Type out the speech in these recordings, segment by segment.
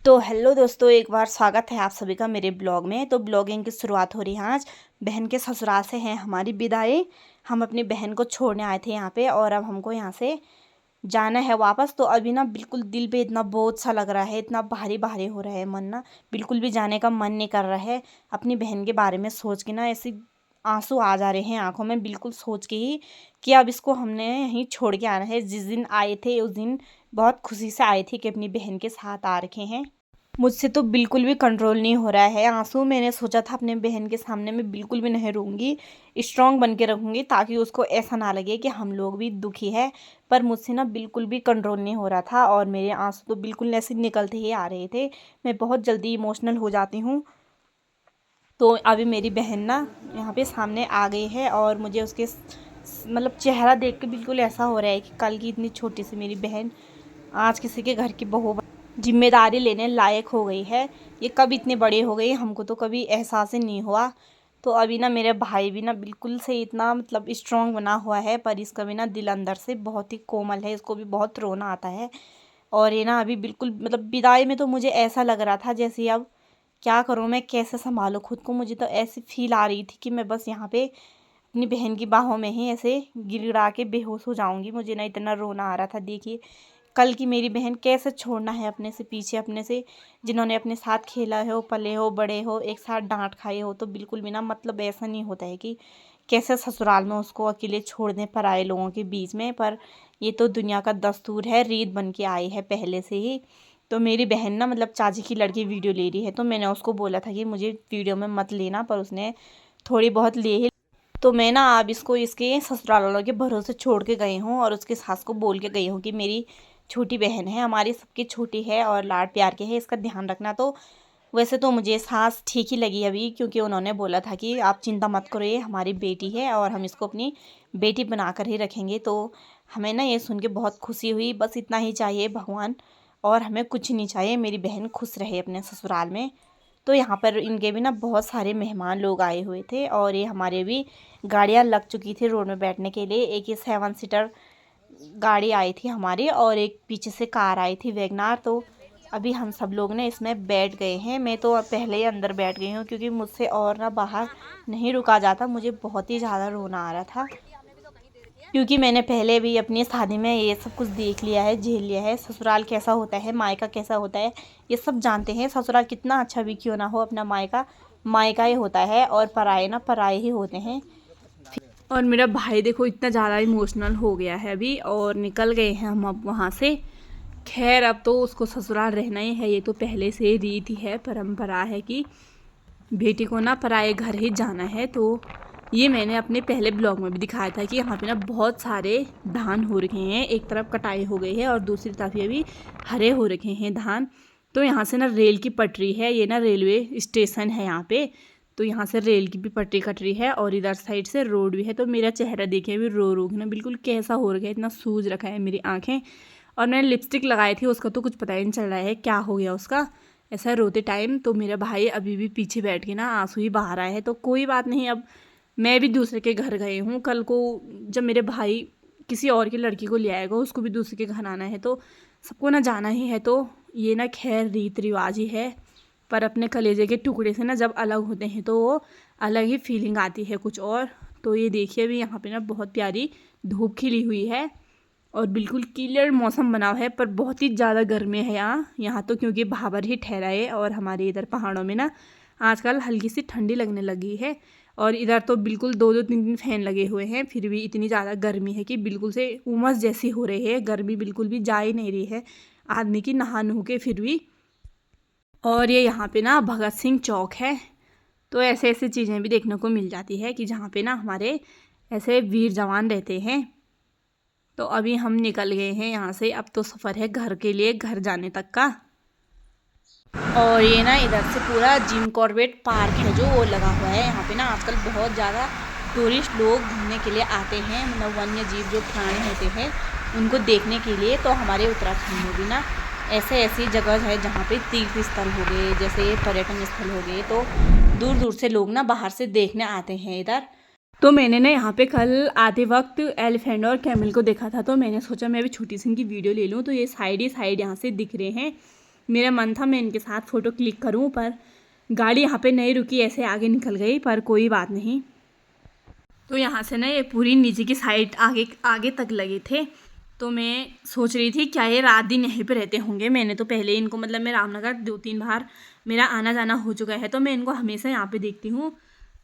तो हेलो दोस्तों, एक बार स्वागत है आप सभी का मेरे ब्लॉग में। तो ब्लॉगिंग की शुरुआत हो रही है आज। बहन के ससुराल से है हमारी विदाई। हम अपनी बहन को छोड़ने आए थे यहाँ पे और अब हमको यहाँ से जाना है वापस। तो अभी ना बिल्कुल दिल पे इतना बोझ सा लग रहा है, इतना भारी भारी हो रहा है मन ना। बिल्कुल भी जाने का मन नहीं कर रहा है। अपनी बहन के बारे में सोच के ना ऐसे आंसू आ जा रहे हैं आंखों में, बिल्कुल सोच के ही कि अब इसको हमने यहीं छोड़ के आना है। जिस दिन आए थे उस दिन बहुत खुशी से आए थे कि अपनी बहन के साथ आ रखे हैं। मुझसे तो बिल्कुल भी कंट्रोल नहीं हो रहा है आंसू। मैंने सोचा था अपने बहन के सामने मैं बिल्कुल भी नहीं रोऊंगी, स्ट्रांग बन के रखूंगी ताकि उसको ऐसा ना लगे कि हम लोग भी दुखी है। पर मुझसे ना बिल्कुल भी कंट्रोल नहीं हो रहा था और मेरे आंसू तो बिल्कुल ऐसे निकलते ही आ रहे थे। मैं बहुत जल्दी इमोशनल हो जाती हूँ। तो अभी मेरी बहन ना यहाँ पे सामने आ गई है और मुझे उसके मतलब चेहरा देख के बिल्कुल ऐसा हो रहा है कि कल की इतनी छोटी सी मेरी बहन आज किसी के घर की बहू जिम्मेदारी लेने लायक हो गई है। ये कब इतने बड़े हो गए, हमको तो कभी एहसास ही नहीं हुआ। तो अभी ना मेरे भाई भी ना बिल्कुल से इतना मतलब स्ट्रांग बना हुआ है, पर इसका भी ना दिल अंदर से बहुत ही कोमल है, इसको भी बहुत रोना आता है। और ये ना अभी बिल्कुल मतलब विदाई में तो मुझे ऐसा लग रहा था जैसे अब क्या करूँ मैं, कैसे संभालूँ खुद को। मुझे तो ऐसी फील आ रही थी कि मैं बस यहाँ पे अपनी बहन की बाहों में ही ऐसे गिड़गिड़ा के बेहोश हो जाऊंगी। मुझे ना इतना रोना आ रहा था। देखिए कल की मेरी बहन कैसे छोड़ना है अपने से पीछे, अपने से जिन्होंने अपने साथ खेला हो, पले हो, बड़े हो, एक साथ डांट खाए हो। तो बिल्कुल भी ना मतलब ऐसा नहीं होता है कि कैसे ससुराल में उसको अकेले छोड़ दें पराए लोगों के बीच में। पर ये तो दुनिया का दस्तूर है, रीत बन के आई है पहले से ही। तो मेरी बहन ना मतलब चाची की लड़की वीडियो ले रही है, तो मैंने उसको बोला था कि मुझे वीडियो में मत लेना, पर उसने थोड़ी बहुत ले ही। तो मैं ना अब इसको इसके ससुराल वालों के भरोसे छोड़ के गई हूँ और उसके सास को बोल के गई हूँ कि मेरी छोटी बहन है, हमारी सबकी छोटी है और लाड प्यार के है, इसका ध्यान रखना। तो वैसे तो मुझे सास ठीक ही लगी अभी, क्योंकि उन्होंने बोला था कि आप चिंता मत करो, ये हमारी बेटी है और हम इसको अपनी बेटी बना कर ही रखेंगे। तो हमें ना ये सुन के बहुत खुशी हुई। बस इतना ही चाहिए भगवान, और हमें कुछ नहीं चाहिए, मेरी बहन खुश रहे अपने ससुराल में। तो यहाँ पर इनके भी ना बहुत सारे मेहमान लोग आए हुए थे और ये हमारे भी गाड़ियाँ लग चुकी थी रोड में बैठने के लिए। एक ये 7 सीटर गाड़ी आई थी हमारी और एक पीछे से कार आई थी वैगनार। तो अभी हम सब लोग ने इसमें बैठ गए हैं। मैं तो पहले ही अंदर बैठ गई हूँ क्योंकि मुझसे और ना बाहर नहीं रुका जाता। मुझे बहुत ही ज़्यादा रोना आ रहा था क्योंकि मैंने पहले भी अपनी शादी में ये सब कुछ देख लिया है, झेल लिया है। ससुराल कैसा होता है, मायका कैसा होता है, ये सब जानते हैं। ससुराल कितना अच्छा भी क्यों ना हो, अपना मायका मायका ही होता है और पराए ना पराए ही होते हैं। और मेरा भाई देखो इतना ज़्यादा इमोशनल हो गया है अभी, और निकल गए हैं हम अब वहाँ से। खैर अब तो उसको ससुराल रहना ही है, ये तो पहले से रीत ही है, परंपरा है कि बेटी को ना पराए घर ही जाना है। तो ये मैंने अपने पहले ब्लॉग में भी दिखाया था कि यहाँ पे ना बहुत सारे धान हो रखे हैं। एक तरफ कटाई हो गई है और दूसरी तरफ ये भी हरे हो रखे हैं धान। तो यहाँ से ना रेल की पटरी है, ये ना रेलवे स्टेशन है यहाँ पे। तो यहाँ से रेल की भी पटरी कट रही है और इधर साइड से रोड भी है। तो मेरा चेहरा देखिए अभी रो रो के ना बिल्कुल कैसा हो रखा है, इतना सूज रखा है मेरी आँखें। और मैंने लिपस्टिक लगाई थी, उसका तो कुछ पता ही नहीं चल रहा है क्या हो गया उसका ऐसा रोते टाइम। तो मेरा भाई अभी भी पीछे बैठ के ना आंसू ही बहा रहा है। तो कोई बात नहीं, अब मैं भी दूसरे के घर गई हूँ। कल को जब मेरे भाई किसी और की लड़की को ले आएगा, उसको भी दूसरे के घर आना है, तो सबको ना जाना ही है। तो ये ना खैर रीत रिवाज ही है, पर अपने कलेजे के टुकड़े से ना जब अलग होते हैं तो वो अलग ही फीलिंग आती है कुछ और। तो ये देखिए अभी यहाँ पे ना बहुत प्यारी धूप खिली हुई है और बिल्कुल क्लियर मौसम बना हुआ है, पर बहुत ही ज़्यादा गर्मी है यहाँ तो, क्योंकि भाबर ही ठहरा है। और हमारे इधर पहाड़ों में ना आजकल हल्की सी ठंडी लगने लगी है और इधर तो बिल्कुल 2-2 3 दिन फैन लगे हुए हैं, फिर भी इतनी ज़्यादा गर्मी है कि बिल्कुल से उमस जैसी हो रही है। गर्मी बिल्कुल भी जा ही नहीं रही है आदमी की नहा नहू के फिर भी। और ये यहाँ पे ना भगत सिंह चौक है। तो ऐसे ऐसे चीज़ें भी देखने को मिल जाती है कि जहाँ पे ना हमारे ऐसे वीर जवान रहते हैं। तो अभी हम निकल गए हैं यहाँ से, अब तो सफ़र है घर के लिए, घर जाने तक का। और ये ना इधर से पूरा जिम कॉर्बेट पार्क है जो वो लगा हुआ है। यहाँ पे ना आजकल बहुत ज़्यादा टूरिस्ट लोग घूमने के लिए आते हैं, मतलब वन्य जीव जो प्राणी होते हैं उनको देखने के लिए। तो हमारे उत्तराखंड में भी ना ऐसे ऐसी जगह है जहाँ पे तीर्थ स्थल हो गए, जैसे पर्यटन स्थल हो गए, तो दूर दूर से लोग ना बाहर से देखने आते हैं इधर। तो मैंने ना यहाँ पे कल आते वक्त एलिफेंट और कैमल को देखा था, तो मैंने सोचा मैं भी छोटी सी इनकी वीडियो ले लूँ। तो ये साइड ही साइड यहाँ से दिख रहे हैं मेरा मन था मैं इनके साथ फ़ोटो क्लिक करूं, पर गाड़ी यहाँ पे नहीं रुकी, ऐसे आगे निकल गई, पर कोई बात नहीं। तो यहाँ से ना ये पूरी नीचे की साइड आगे आगे तक लगे थे। तो मैं सोच रही थी क्या ये रात दिन यहीं पे रहते होंगे। मैंने तो पहले इनको मतलब मैं रामनगर 2-3 बार मेरा आना जाना हो चुका है, तो मैं इनको हमेशा यहाँ पे देखती हूँ।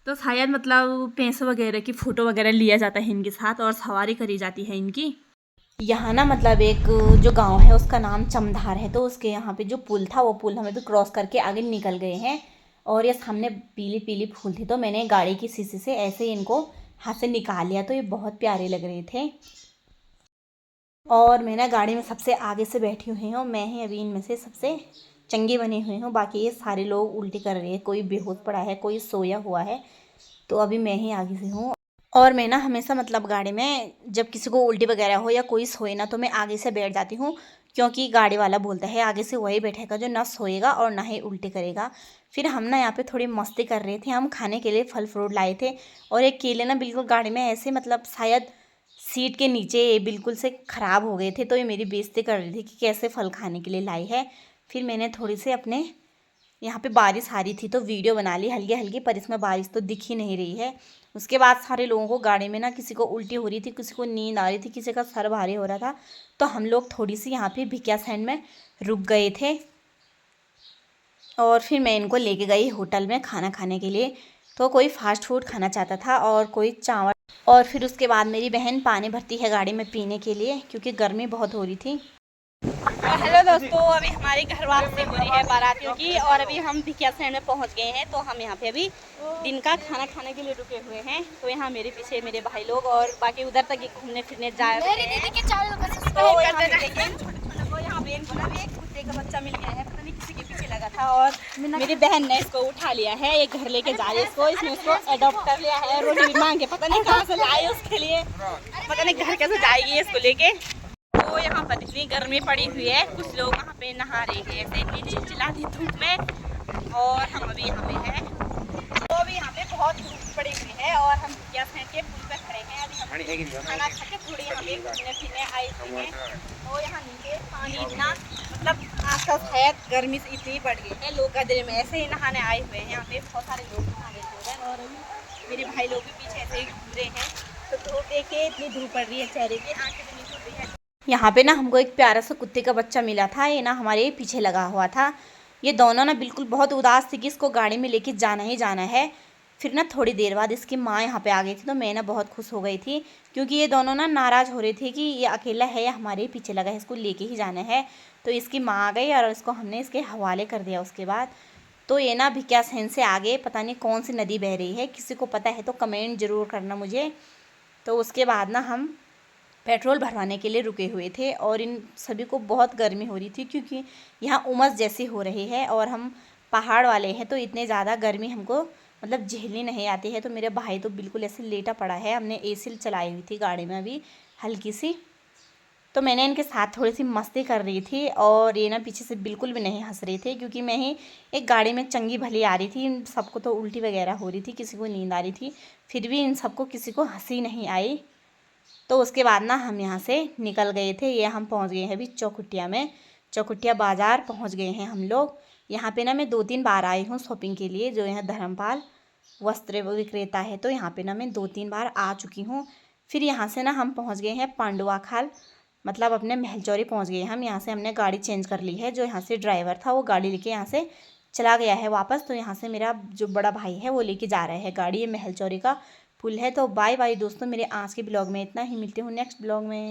तो शायद मतलब पैसे वगैरह की फ़ोटो वगैरह लिया जाता है इनके साथ और सवारी करी जाती है इनकी। यहाँ ना मतलब एक जो गांव है उसका नाम चमधार है, तो उसके यहाँ पे जो पुल था वो पुल हमें भी क्रॉस करके आगे निकल गए हैं। और ये सामने पीली पीली फूल थी, तो मैंने गाड़ी की शीशे से ऐसे ही इनको हाथ से निकाल लिया, तो ये बहुत प्यारे लग रहे थे। और मैं ना गाड़ी में सबसे आगे से बैठी हुई हूँ, मैं ही अभी इनमें से सबसे चंगी बनी हुई हूँ। बाकी ये सारे लोग उल्टी कर रहे हैं, कोई बेहोश पड़ा है, कोई सोया हुआ है, तो अभी मैं ही आगे से हूँ। और मैं ना हमेशा मतलब गाड़ी में जब किसी को उल्टी वगैरह हो या कोई सोए ना, तो मैं आगे से बैठ जाती हूँ, क्योंकि गाड़ी वाला बोलता है आगे से वही बैठेगा जो ना सोएगा और ना ही उल्टी करेगा। फिर हम ना यहाँ पे थोड़ी मस्ती कर रहे थे, हम खाने के लिए फल फ्रूट लाए थे, और एक केले ना बिल्कुल गाड़ी में ऐसे मतलब शायद सीट के नीचे बिल्कुल से ख़राब हो गए थे, तो ये मेरी बेइज्जती कर रही थी कि कैसे फल खाने के लिए लाई है। फिर मैंने थोड़ी सी अपने यहाँ पे बारिश आ रही थी तो वीडियो बना ली हल्की हल्की, पर इसमें बारिश तो दिख ही नहीं रही है। उसके बाद सारे लोगों को गाड़ी में ना किसी को उल्टी हो रही थी, किसी को नींद आ रही थी, किसी का सर भारी हो रहा था, तो हम लोग थोड़ी सी यहाँ पे भिकिया सैंड में रुक गए थे। और फिर मैं इनको लेके गई होटल में खाना खाने के लिए, तो कोई फास्ट फूड खाना चाहता था और कोई चावल। और फिर उसके बाद मेरी बहन पानी भरती है गाड़ी में पीने के लिए, क्योंकि गर्मी बहुत हो रही थी। हेलो दोस्तों, अभी हमारी घर वापसी हो रही है बारातियों की, और अभी हम भिकिया सैंड में पहुंच गए हैं। तो हम यहाँ पे अभी दिन का खाना खाने के लिए रुके हुए हैं। तो यहाँ मेरे पीछे मेरे भाई लोग और बाकी उधर तक घूमने फिरने जा रहे हैं। तो यहाँ पे एक कुत्ते का बच्चा मिल गया है, पता नहीं किसी के पीछे लगा था, और मेरी बहन ने इसको उठा लिया है, एक घर लेके जा रही है इसको। इसने उसको अडॉप्ट कर लिया है, रोटी भी मांगे, पता नहीं कहाँ से लाए उसके लिए, पता नहीं घर कैसे जाएगी इसको लेके। तो यहाँ पर इतनी गर्मी पड़ी हुई है, कुछ लोग वहाँ पे नहा रहे हैं ऐसे इतनी चिलचिलाती धूप में, और हम अभी यहाँ पे हैं। तो अभी यहाँ पे बहुत धूप पड़ी हुई है और हम भिकिया सैंड के पुल पे खड़े हैं। अभी हम खाना खा के थोड़ी यहाँ पे घूमने फिरने आए हुए हैं। तो यहाँ नीचे पानी इतना मतलब आसपास है, गर्मी से इतनी बढ़ गई है, लोग गदरे में ऐसे ही नहाने आए हुए हैं। यहाँ पे बहुत सारे लोग नहा रहे हैं, और अभी मेरे भाई लोग भी पीछे ऐसे ही घूम रहे हैं। तो धूप देख के इतनी धूप पड़ रही है, चेहरे की आंखें भी नहीं खुल रही है। यहाँ पे ना हमको एक प्यारा सा कुत्ते का बच्चा मिला था, ये ना हमारे पीछे लगा हुआ था। ये दोनों ना बिल्कुल बहुत उदास थी कि इसको गाड़ी में लेके जाना ही जाना है। फिर ना थोड़ी देर बाद इसकी माँ यहाँ पे आ गई थी, तो मैं ना बहुत खुश हो गई थी, क्योंकि ये दोनों ना नाराज़ हो रहे थे कि ये अकेला है या हमारे पीछे लगा है, इसको लेके ही जाना है। तो इसकी माँ आ गई और इसको हमने इसके हवाले कर दिया उसके बाद। तो ये ना भिकिया सैंड से आगे पता नहीं कौन सी नदी बह रही है, किसी को पता है तो कमेंट ज़रूर करना मुझे। तो उसके बाद ना हम पेट्रोल भरवाने के लिए रुके हुए थे, और इन सभी को बहुत गर्मी हो रही थी, क्योंकि यहाँ उमस जैसी हो रही है और हम पहाड़ वाले हैं, तो इतने ज़्यादा गर्मी हमको मतलब झेलनी नहीं आती है। तो मेरे भाई तो बिल्कुल ऐसे लेटा पड़ा है, हमने एसी चलाई हुई थी गाड़ी में अभी हल्की सी, तो मैंने इनके साथ थोड़ी सी मस्ती कर रही थी, और ये ना पीछे से बिल्कुल भी नहीं हंस रहे थे, क्योंकि मैं ही एक गाड़ी में चंगी भली आ रही थी। इन सबको तो उल्टी वगैरह हो रही थी, किसी को नींद आ रही थी, फिर भी इन सबको किसी को हंसी नहीं आई। तो उसके बाद ना हम यहाँ से निकल गए थे, ये हम पहुँच गए हैं अभी चौखुटिया में, चौखुटिया बाज़ार पहुँच गए हैं हम लोग। यहाँ पे ना मैं 2-3 बार आई हूँ शॉपिंग के लिए, जो यहाँ धर्मपाल वस्त्र विक्रेता है, तो यहाँ पे ना मैं 2-3 बार आ चुकी हूँ। फिर यहाँ से ना हम पहुँच गए हैं पांडुआ खाल, मतलब अपने महलचौरी पहुँच गए हम। यहाँ से हमने गाड़ी चेंज कर ली है, जो यहाँ से ड्राइवर था वो गाड़ी लेके यहाँ से चला गया है वापस। तो यहाँ से मेरा जो बड़ा भाई है वो लेके जा रहा है गाड़ी, ये महलचौरी का पुल है। तो बाय बाय दोस्तों, मेरे आज के ब्लॉग में इतना ही, मिलती हूँ नेक्स्ट ब्लॉग में।